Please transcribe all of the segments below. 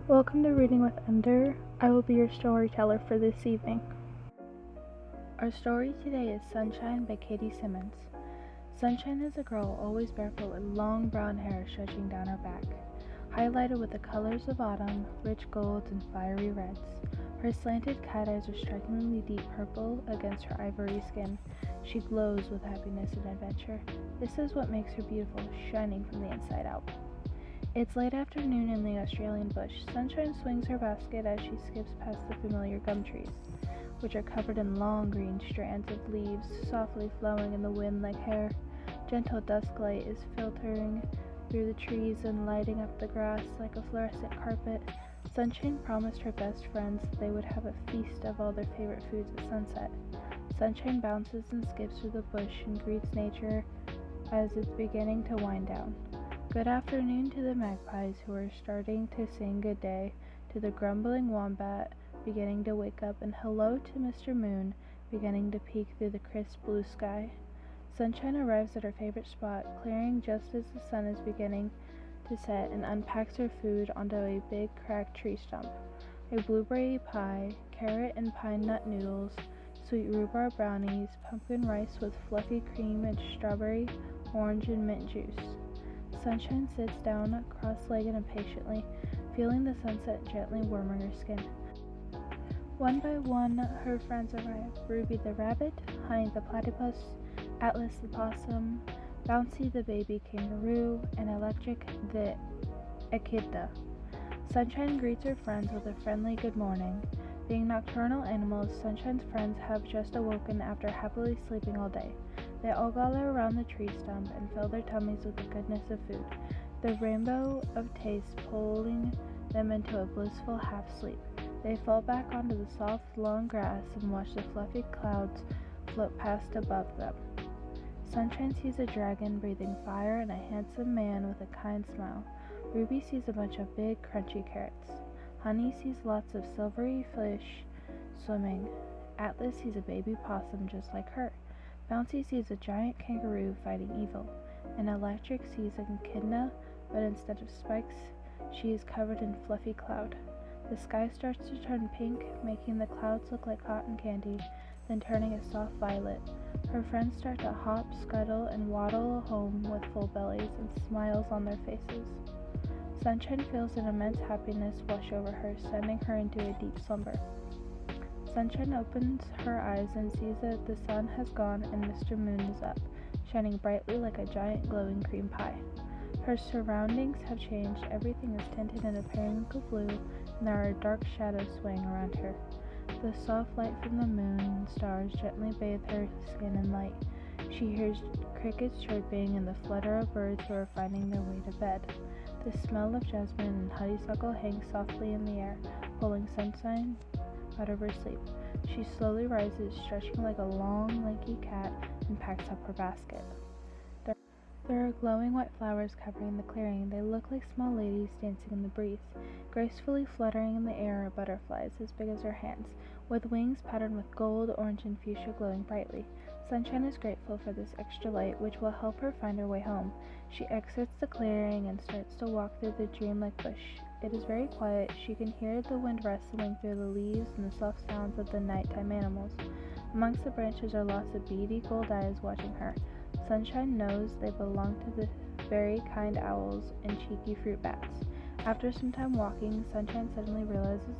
Welcome to Reading with Ender. I will be your storyteller for this evening. Our story today is Sunshine by Katie Simmons. Sunshine is a girl always barefoot with long brown hair stretching down her back, highlighted with the colors of autumn, rich golds and fiery reds. Her slanted cat eyes are strikingly deep purple against her ivory skin. She glows with happiness and adventure. This is what makes her beautiful, shining from the inside out. It's late afternoon in the Australian bush. Sunshine swings her basket as she skips past the familiar gum trees, which are covered in long green strands of leaves, softly flowing in the wind like hair. Gentle dusk light is filtering through the trees and lighting up the grass like a fluorescent carpet. Sunshine promised her best friends that they would have a feast of all their favorite foods at sunset. Sunshine bounces and skips through the bush and greets nature as it's beginning to wind down. Good afternoon to the magpies who are starting to sing good day, to the grumbling wombat beginning to wake up, and hello to Mr. Moon beginning to peek through the crisp blue sky. Sunshine arrives at her favorite spot, clearing just as the sun is beginning to set, and unpacks her food onto a big cracked tree stump. A blueberry pie, carrot and pine nut noodles, sweet rhubarb brownies, pumpkin rice with fluffy cream, and strawberry, orange, and mint juice. Sunshine sits down cross-legged impatiently, feeling the sunset gently warming her skin. One by one, her friends arrive. Ruby the rabbit, Honey the platypus, Atlas the possum, Bouncy the baby kangaroo, and Electric the echidna. Sunshine greets her friends with a friendly good morning. Being nocturnal animals, Sunshine's friends have just awoken after happily sleeping all day. They all gather around the tree stump and fill their tummies with the goodness of food, the rainbow of taste pulling them into a blissful half-sleep. They fall back onto the soft, long grass and watch the fluffy clouds float past above them. Sunshine sees a dragon breathing fire and a handsome man with a kind smile. Ruby sees a bunch of big, crunchy carrots. Honey sees lots of silvery fish swimming. Atlas sees a baby possum just like her. Bouncy sees a giant kangaroo fighting evil, and Electric sees an echidna, but instead of spikes, she is covered in fluffy cloud. The sky starts to turn pink, making the clouds look like cotton candy, then turning a soft violet. Her friends start to hop, scuttle, and waddle home with full bellies and smiles on their faces. Sunshine feels an immense happiness wash over her, sending her into a deep slumber. Sunshine opens her eyes and sees that the sun has gone and Mr. Moon is up, shining brightly like a giant glowing cream pie. Her surroundings have changed. Everything is tinted in a periwinkle blue, and there are dark shadows swaying around her. The soft light from the moon and stars gently bathe her skin in light. She hears crickets chirping and the flutter of birds who are finding their way to bed. The smell of jasmine and honeysuckle hangs softly in the air, pulling Sunshine out of her sleep. She slowly rises, stretching like a long, lanky cat, and packs up her basket. There are glowing white flowers covering the clearing. They look like small ladies dancing in the breeze. Gracefully fluttering in the air are butterflies as big as her hands, with wings patterned with gold, orange, and fuchsia glowing brightly. Sunshine is grateful for this extra light, which will help her find her way home. She exits the clearing and starts to walk through the dreamlike bush. It is very quiet. She can hear the wind rustling through the leaves and the soft sounds of the nighttime animals. Amongst the branches are lots of beady gold eyes watching her. Sunshine knows they belong to the very kind owls and cheeky fruit bats. After some time walking, Sunshine suddenly realizes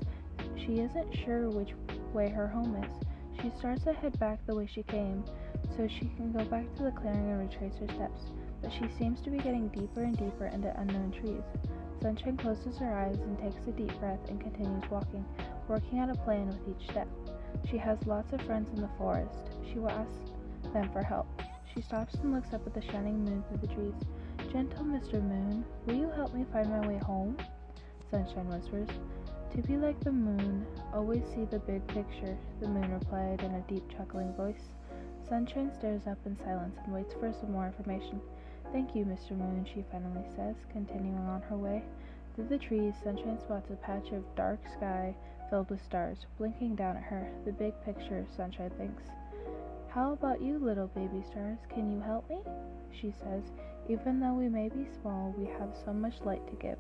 she isn't sure which way her home is. She starts to head back the way she came, so she can go back to the clearing and retrace her steps, but she seems to be getting deeper and deeper into unknown trees. Sunshine closes her eyes and takes a deep breath and continues walking, working out a plan with each step. She has lots of friends in the forest. She will ask them for help. She stops and looks up at the shining moon through the trees. "Gentle Mr. Moon, will you help me find my way home?" Sunshine whispers. "To be like the moon, always see the big picture," the moon replied in a deep chuckling voice. Sunshine stares up in silence and waits for some more information. "Thank you, Mr. Moon," she finally says, continuing on her way. Through the trees, Sunshine spots a patch of dark sky filled with stars, blinking down at her. The big picture, Sunshine thinks. "How about you, little baby stars? Can you help me?" she says. "Even though we may be small, we have so much light to give.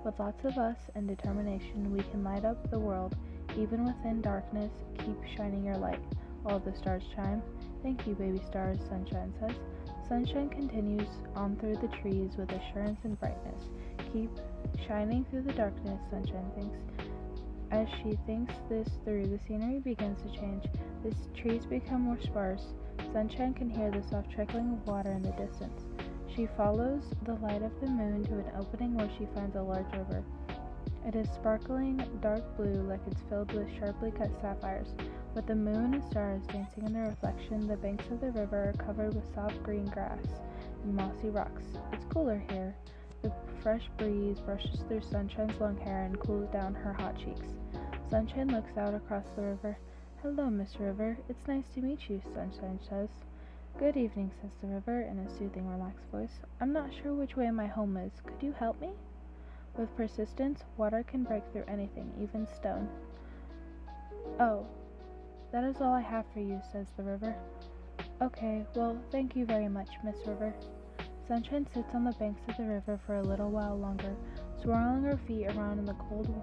With lots of us and determination, we can light up the world. Even within darkness, keep shining your light. All the stars chime. Thank you, baby stars, Sunshine says. Sunshine continues on through the trees with assurance and brightness. Keep shining through the darkness, Sunshine thinks. As she thinks this through, the scenery begins to change. The trees become more sparse. Sunshine can hear the soft trickling of water in the distance. She follows the light of the moon to an opening where she finds a large river. It is sparkling dark blue like it's filled with sharply cut sapphires. With the moon and stars dancing in the reflection, the banks of the river are covered with soft green grass and mossy rocks. It's cooler here. The fresh breeze brushes through Sunshine's long hair and cools down her hot cheeks. Sunshine looks out across the river. Hello, Miss River. It's nice to meet you, Sunshine says. Good evening, says the river in a soothing, relaxed voice. I'm not sure which way my home is. Could you help me? With persistence, water can break through anything, even stone. Oh, that is all I have for you, says the river. Okay, well, thank you very much, Miss River. Sunshine sits on the banks of the river for a little while longer, swirling her feet around in the cold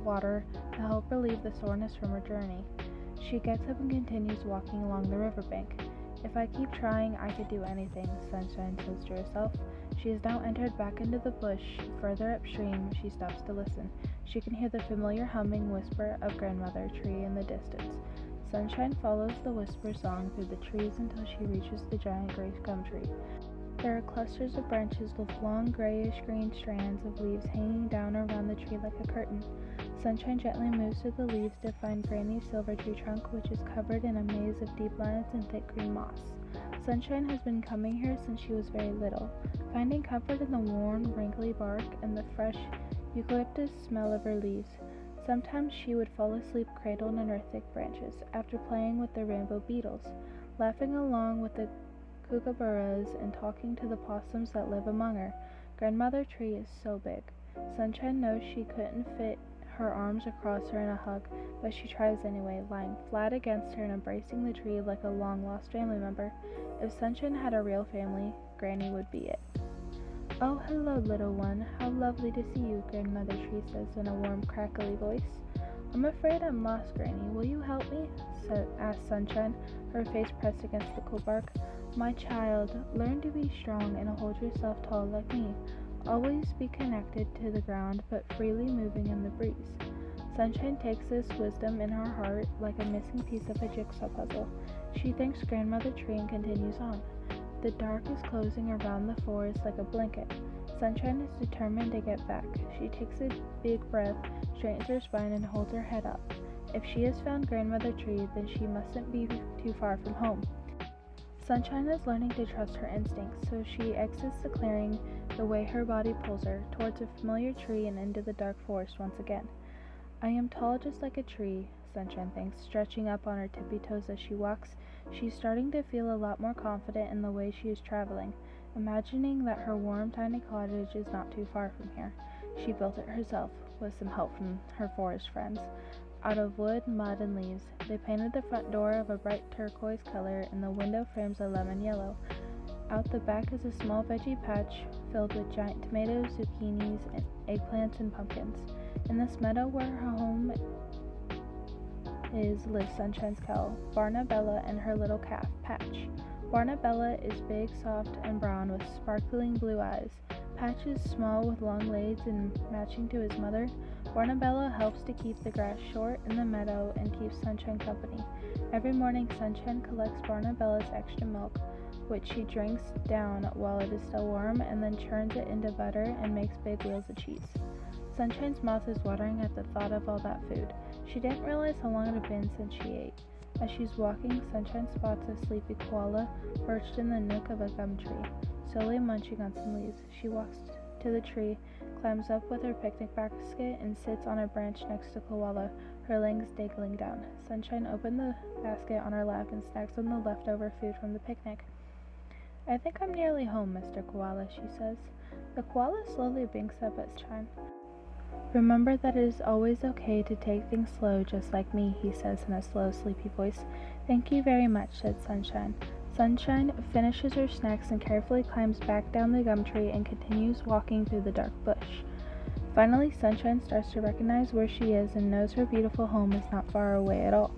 water to help relieve the soreness from her journey. She gets up and continues walking along the riverbank. If I keep trying, I could do anything, Sunshine says to herself. She has now entered back into the bush. Further upstream, she stops to listen. She can hear the familiar humming whisper of Grandmother Tree in the distance. Sunshine follows the whisper song through the trees until she reaches the giant gray gum tree. There are clusters of branches with long grayish-green strands of leaves hanging down around the tree like a curtain. Sunshine gently moves through the leaves to find Granny's silver tree trunk, which is covered in a maze of deep lines and thick green moss. Sunshine has been coming here since she was very little, finding comfort in the worn, wrinkly bark and the fresh eucalyptus smell of her leaves. Sometimes she would fall asleep cradled in her thick branches, after playing with the rainbow beetles, laughing along with the kookaburras and talking to the possums that live among her. Grandmother Tree is so big. Sunshine knows she couldn't fit her arms across her in a hug, but she tries anyway, lying flat against her and embracing the tree like a long-lost family member. If Sunshine had a real family, Granny would be it. Oh, hello, little one. How lovely to see you, Grandmother Tree says in a warm, crackly voice. I'm afraid I'm lost, Granny. Will you help me? Asked Sunshine, her face pressed against the cool bark. My child, learn to be strong and hold yourself tall like me. Always be connected to the ground, but freely moving in the breeze. Sunshine takes this wisdom in her heart like a missing piece of a jigsaw puzzle. She thanks Grandmother Tree and continues on. The dark is closing around the forest like a blanket. Sunshine is determined to get back. She takes a big breath, straightens her spine, and holds her head up. If she has found Grandmother Tree, then she mustn't be too far from home. Sunshine is learning to trust her instincts, so she exits the clearing the way her body pulls her, towards a familiar tree and into the dark forest once again. I am tall just like a tree, Sunshine thinks, stretching up on her tippy toes as she walks. She's starting to feel a lot more confident in the way she is traveling, imagining that her warm, tiny cottage is not too far from here. She built it herself, with some help from her forest friends, out of wood, mud, and leaves. They painted the front door of a bright turquoise color and the window frames a lemon yellow. Out the back is a small veggie patch filled with giant tomatoes, zucchinis, and eggplants and pumpkins. In this meadow where her home is lives Sunshine's cow, Barnabella, and her little calf, Patch. Barnabella is big, soft, and brown with sparkling blue eyes. Patch is small with long legs and matching to his mother. Barnabella helps to keep the grass short in the meadow and keeps Sunshine company. Every morning, Sunshine collects Barnabella's extra milk, which she drinks down while it is still warm, and then churns it into butter and makes big wheels of cheese. Sunshine's mouth is watering at the thought of all that food. She didn't realize how long it had been since she ate. As she's walking, Sunshine spots a sleepy koala perched in the nook of a gum tree, slowly munching on some leaves. She walks to the tree, climbs up with her picnic basket, and sits on a branch next to Koala, her legs dangling down. Sunshine opened the basket on her lap and snacks on the leftover food from the picnic. I think I'm nearly home, Mr. Koala, she says. The koala slowly blinks up at Sunshine. Remember that it is always okay to take things slow, just like me, he says in a slow, sleepy voice. Thank you very much, said Sunshine. Sunshine finishes her snacks and carefully climbs back down the gum tree and continues walking through the dark bush. Finally, Sunshine starts to recognize where she is and knows her beautiful home is not far away at all.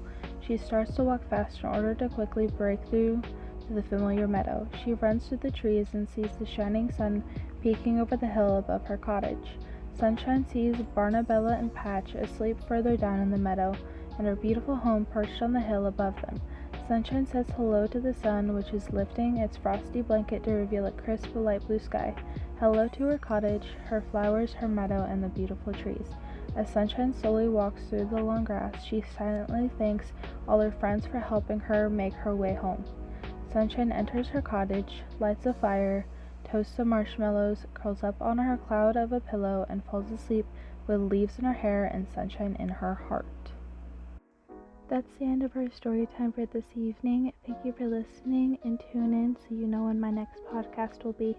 She starts to walk fast in order to quickly break through to the familiar meadow. She runs through the trees and sees the shining sun peeking over the hill above her cottage. Sunshine sees Barnabella and Patch asleep further down in the meadow, and her beautiful home perched on the hill above them. Sunshine says hello to the sun, which is lifting its frosty blanket to reveal a crisp, light blue sky. Hello to her cottage, her flowers, her meadow, and the beautiful trees. As Sunshine slowly walks through the long grass, she silently thanks all her friends for helping her make her way home. Sunshine enters her cottage, lights a fire, toasts some marshmallows, curls up on her cloud of a pillow, and falls asleep with leaves in her hair and sunshine in her heart. That's the end of our story time for this evening. Thank you for listening, and tune in so you know when my next podcast will be.